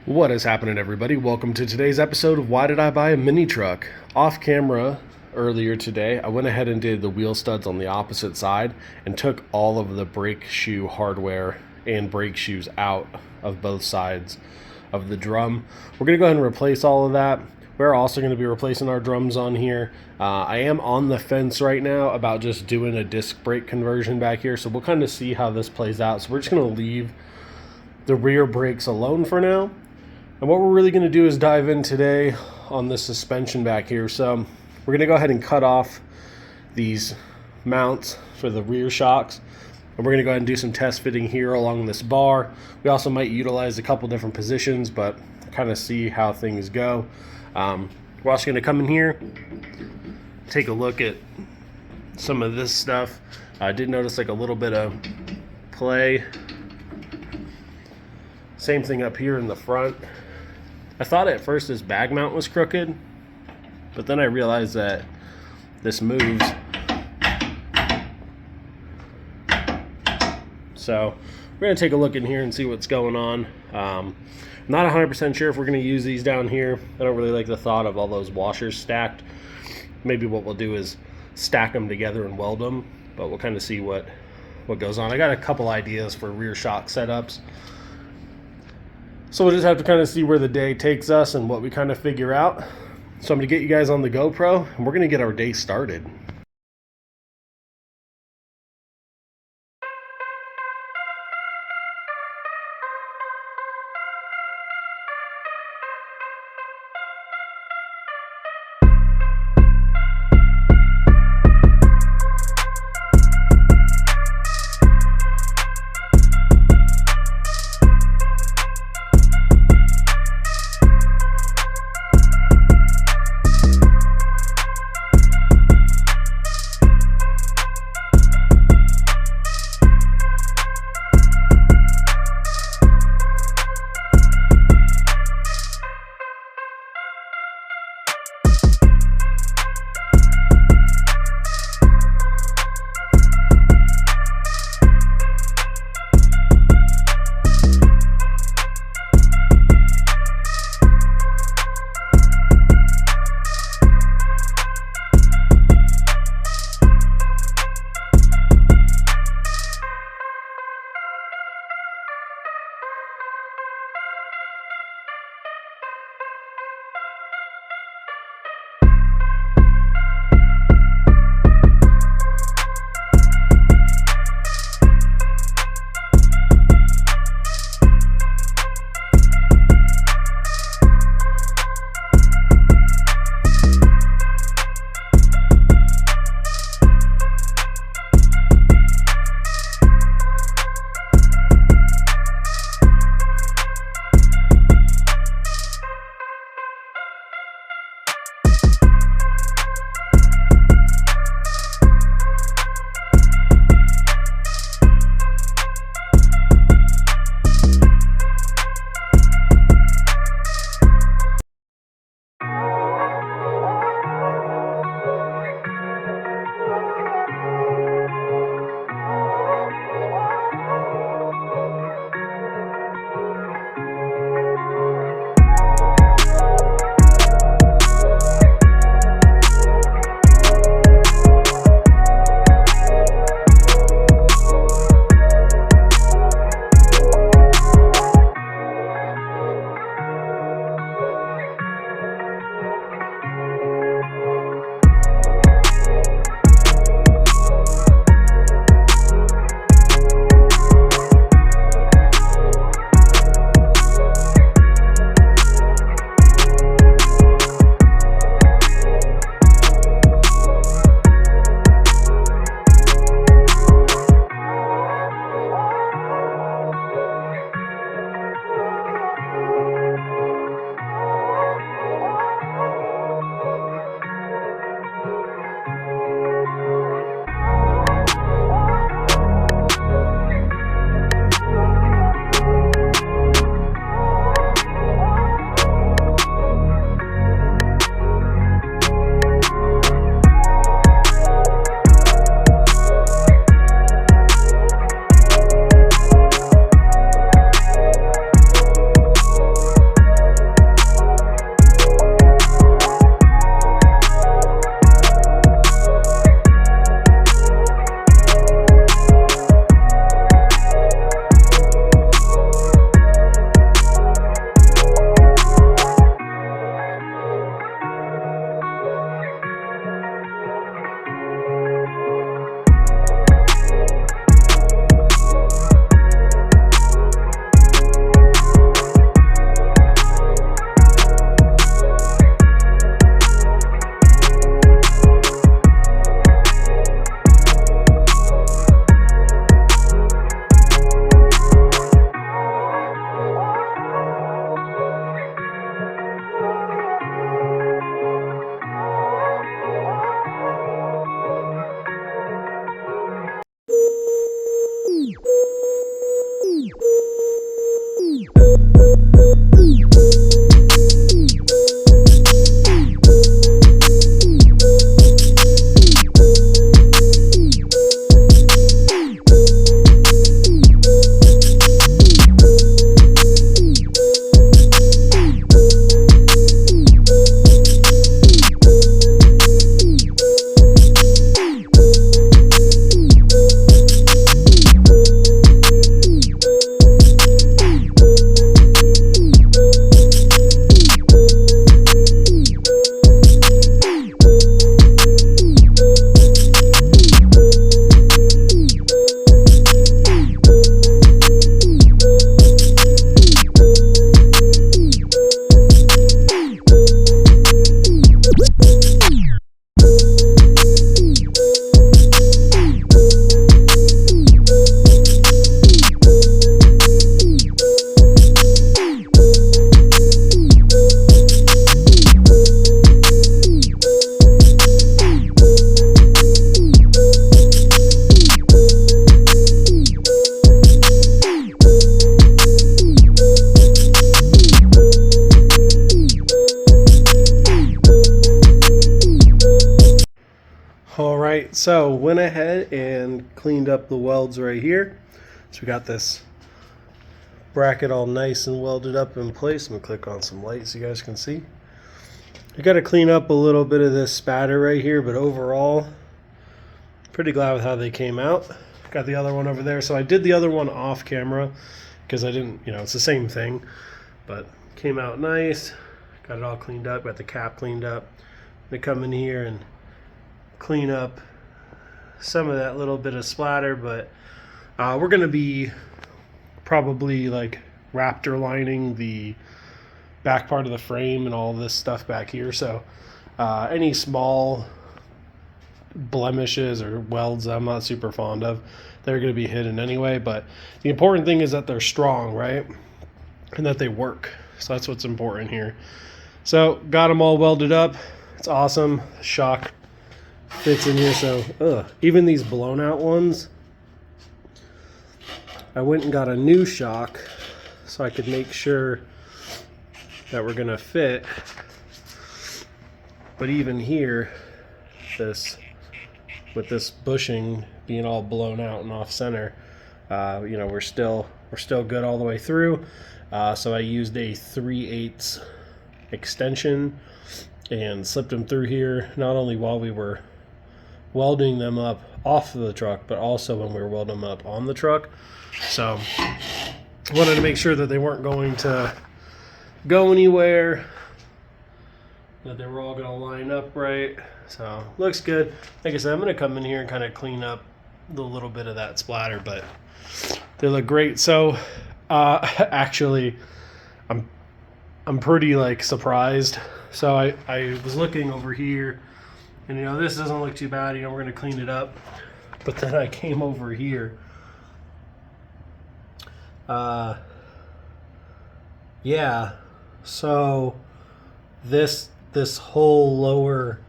What is happening, everybody? Welcome to today's episode of Why Did I Buy a Mini Truck? Off camera earlier today, I went ahead and did the wheel studs on the opposite side and took all of the brake shoe hardware and brake shoes out of both sides of the drum. We're going to go ahead and replace all of that. We're also going to be replacing our drums on here. I am on the fence right now about just doing a disc brake conversion back here, so we'll kind of see how this plays out. So we're just going to leave the rear brakes alone for now. And what we're really going to do is dive in today on the suspension back here. So we're going to go ahead and cut off these mounts for the rear shocks. And we're going to go ahead and do some test fitting here along this bar. We also might utilize a couple different positions, but kind of see how things go. We're also going to come in here, take a look at some of this stuff. I did notice like a little bit of play. Same thing up here in the front. I thought at first this bag mount was crooked, but then I realized that this moves. So we're going to take a look in here and see what's going on. Not 100% sure if we're going to use these down here. I don't really like the thought of all those washers stacked. Maybe what we'll do is stack them together and weld them, but we'll kind of see what goes on. I got a couple ideas for rear shock setups. So we'll just have to kind of see where the day takes us and what we kind of figure out. So I'm going to get you guys on the GoPro and we're going to get our day started. so went ahead and cleaned up the welds right here. So we got this bracket all nice and welded up in place. I'm gonna click on some light so you guys can see. I got to clean up a little bit of this spatter right here, but overall, pretty glad with how they came out. Got the other one over there. So I did the other one off camera because I didn't, it's the same thing, but came out nice. Got it all cleaned up, got the cap cleaned up. They come in here and clean up some of that little bit of splatter, but we're gonna be probably like Raptor lining the back part of the frame and all this stuff back here. So any small blemishes or welds I'm not super fond of, they're going to be hidden anyway. But the important thing is that they're strong, right? And that they work. So that's what's important here. So got them all welded up. It's awesome. Shock fits in here. So even these blown out ones, I went and got a new shock so I could make sure that we're gonna fit. But even here, with this bushing being all blown out and off center, we're still good all the way through. So I used a 3/8 extension and slipped them through here, not only while we were welding them up off of the truck, but also when we were welding them up on the truck. So wanted to make sure that they weren't going to go anywhere, that they were all going to line up right. So looks good. Like I said, I'm going to come in here and kind of clean up the little bit of that splatter, but they look great. So actually I'm pretty like surprised. So I was looking over here and this doesn't look too bad, we're going to clean it up. But then I came over here, yeah, so this whole lower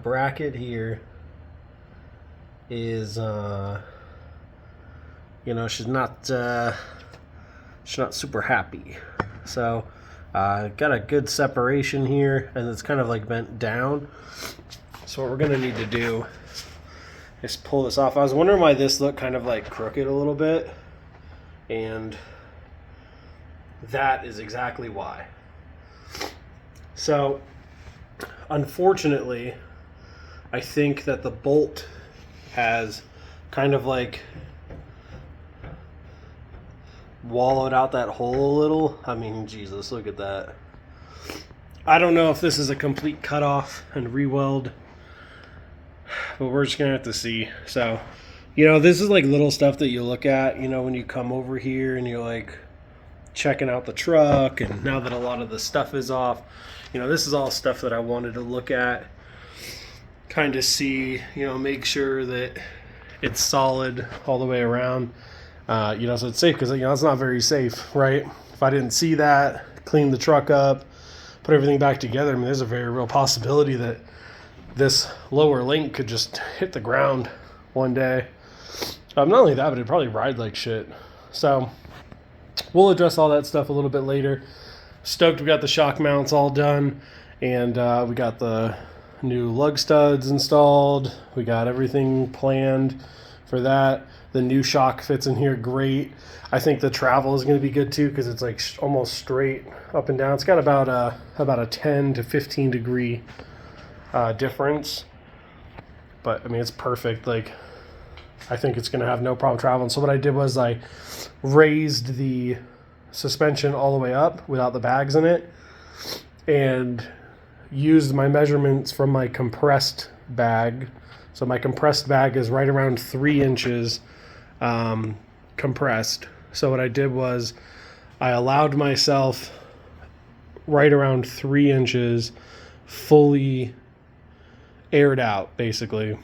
bracket here is she's not super happy. So got a good separation here, and it's kind of like bent down. So what we're gonna need to do is pull this off. I was wondering why this looked kind of like crooked a little bit, and that is exactly why. So unfortunately, I think that the bolt has kind of like wallowed out that hole a little. I mean, Jesus, look at that. I don't know if this is a complete cutoff and re-weld, but we're just gonna have to see. So, this is like little stuff that you look at, when you come over here and you're like checking out the truck, and now that a lot of the stuff is off, this is all stuff that I wanted to look at, kind of see, make sure that it's solid all the way around, so it's safe, because it's not very safe, right? If I didn't see that, clean the truck up, put everything back together, there's a very real possibility that this lower link could just hit the ground one day. Not only that, but it'd probably ride like shit. So we'll address all that stuff a little bit later. Stoked we got the shock mounts all done, and we got the new lug studs installed. We got everything planned for that. The new shock fits in here great. I think the travel is going to be good too, because it's like almost straight up and down. It's got about a 10 to 15 degree difference, but it's perfect. Like, I think it's going to have no problem traveling. So what I did was I raised the suspension all the way up without the bags in it, and used my measurements from my compressed bag. So my compressed bag is right around 3 inches compressed. So what I did was I allowed myself right around 3 inches fully aired out, basically.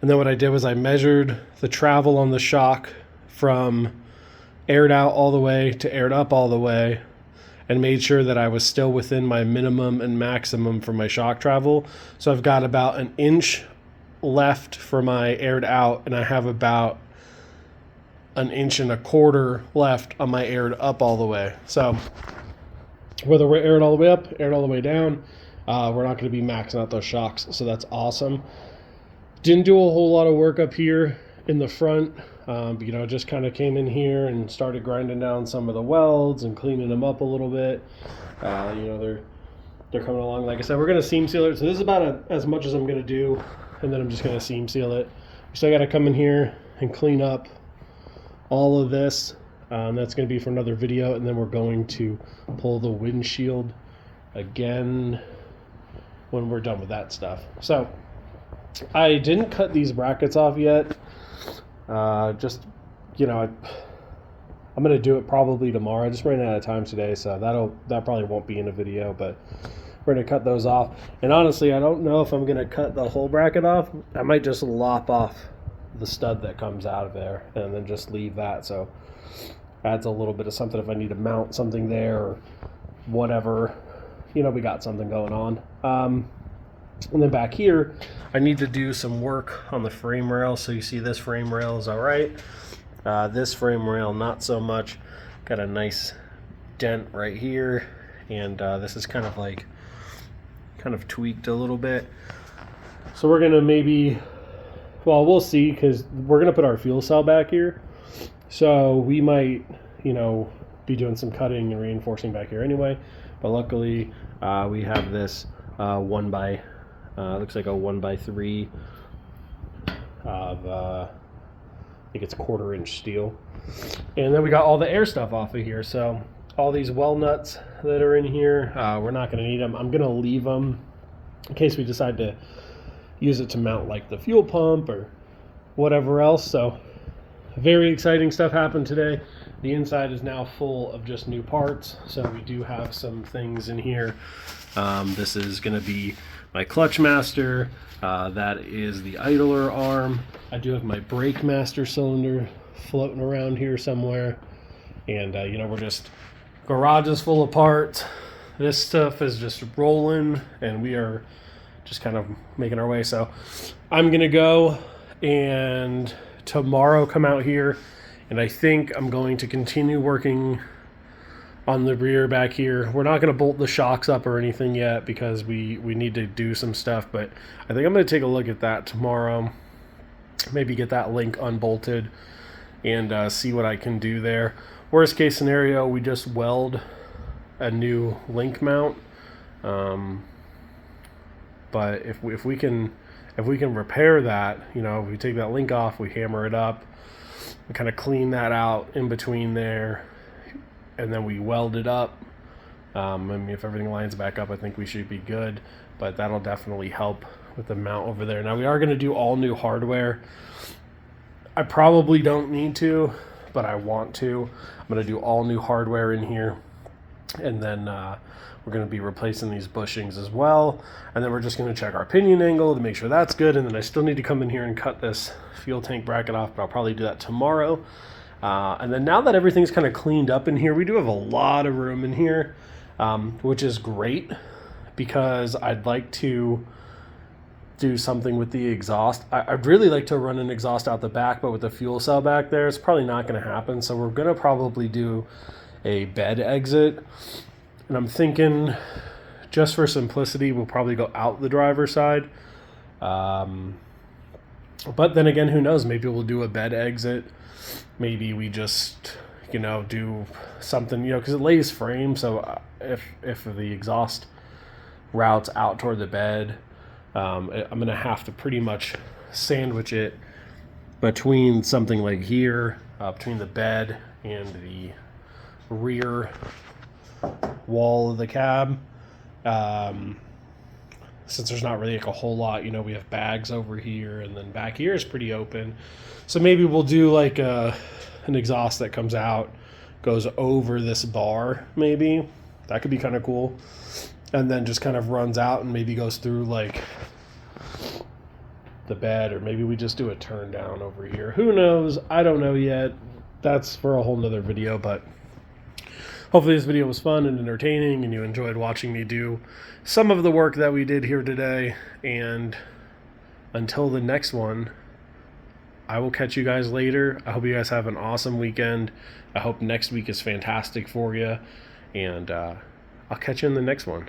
And then what I did was I measured the travel on the shock from aired out all the way to aired up all the way, and made sure that I was still within my minimum and maximum for my shock travel. So I've got about 1 inch left for my aired out, and I have about 1.25 inches left on my aired up all the way. So whether we're aired all the way up, aired all the way down, we're not going to be maxing out those shocks. So that's awesome. Didn't do a whole lot of work up here in the front. You know, just kind of came in here and started grinding down some of the welds and cleaning them up a little bit. You know, they're coming along. Like I said, we're going to seam seal it. So this is about as much as I'm going to do, and then I'm just going to seam seal it. So I got to come in here and clean up all of this. That's going to be for another video, and then we're going to pull the windshield again when we're done with that stuff. So I didn't cut these brackets off yet. Just, you know, I'm going to do it probably tomorrow. I just ran out of time today, so that probably won't be in a video, but we're going to cut those off. And honestly, I don't know if I'm going to cut the whole bracket off. I might just lop off the stud that comes out of there and then just leave that. So adds a little bit of something if I need to mount something there or whatever. You know, we got something going on. And then back here, I need to do some work on the frame rail. So you see this frame rail is all right. This frame rail, not so much. Got a nice dent right here. And this is kind of tweaked a little bit. So we're gonna maybe, well, we'll see, because we're gonna put our fuel cell back here. So we might, you know, be doing some cutting and reinforcing back here anyway. But luckily, we have this looks like a 1x3 of I think it's 1/4 inch steel. And then we got all the air stuff off of here. So all these well nuts that are in here, we're not going to need them. I'm going to leave them in case we decide to use it to mount like the fuel pump or whatever else. So very exciting stuff happened today. The inside is now full of just new parts. So we do have some things in here. This is going to be my clutch master. That is the idler arm. I do have my brake master cylinder floating around here somewhere. And, you know, we're just, garage is full of parts. This stuff is just rolling, and we are just kind of making our way. So I'm going to go and tomorrow come out here, and I think I'm going to continue working on the rear back here. We're not going to bolt the shocks up or anything yet because we need to do some stuff, but I think I'm going to take a look at that tomorrow. Maybe get that link unbolted and see what I can do there. Worst case scenario, we just weld a new link mount. But if we can repair that, you know, if we take that link off, we hammer it up, we kind of clean that out in between there, and then we weld it up. I mean, if everything lines back up, I think we should be good, but that'll definitely help with the mount over there. Now we are going to do all new hardware. I probably don't need to, but I want to. I'm going to do all new hardware in here, and then we're going to be replacing these bushings as well, and then we're just going to check our pinion angle to make sure that's good, and then I still need to come in here and cut this fuel tank bracket off, but I'll probably do that tomorrow. And then now that everything's kind of cleaned up in here, we do have a lot of room in here, which is great because I'd like to do something with the exhaust. I'd really like to run an exhaust out the back, but with the fuel cell back there, it's probably not going to happen. So we're going to probably do a bed exit. And I'm thinking, just for simplicity, we'll probably go out the driver's side. But then again, who knows? Maybe we'll do a bed exit. Maybe we just, you know, do something, you know, because it lays frame. So if the exhaust routes out toward the bed, I'm going to have to pretty much sandwich it between something like here, between the bed and the rear wall of the cab. Since there's not really like a whole lot, you know, we have bags over here, and then back here is pretty open. So maybe we'll do like an exhaust that comes out, goes over this bar, maybe. That could be kind of cool. And then just kind of runs out and maybe goes through like the bed, or maybe we just do a turn down over here. Who knows? I don't know yet. That's for a whole nother video, but hopefully this video was fun and entertaining and you enjoyed watching me do some of the work that we did here today. And until the next one, I will catch you guys later. I hope you guys have an awesome weekend. I hope next week is fantastic for you. And I'll catch you in the next one.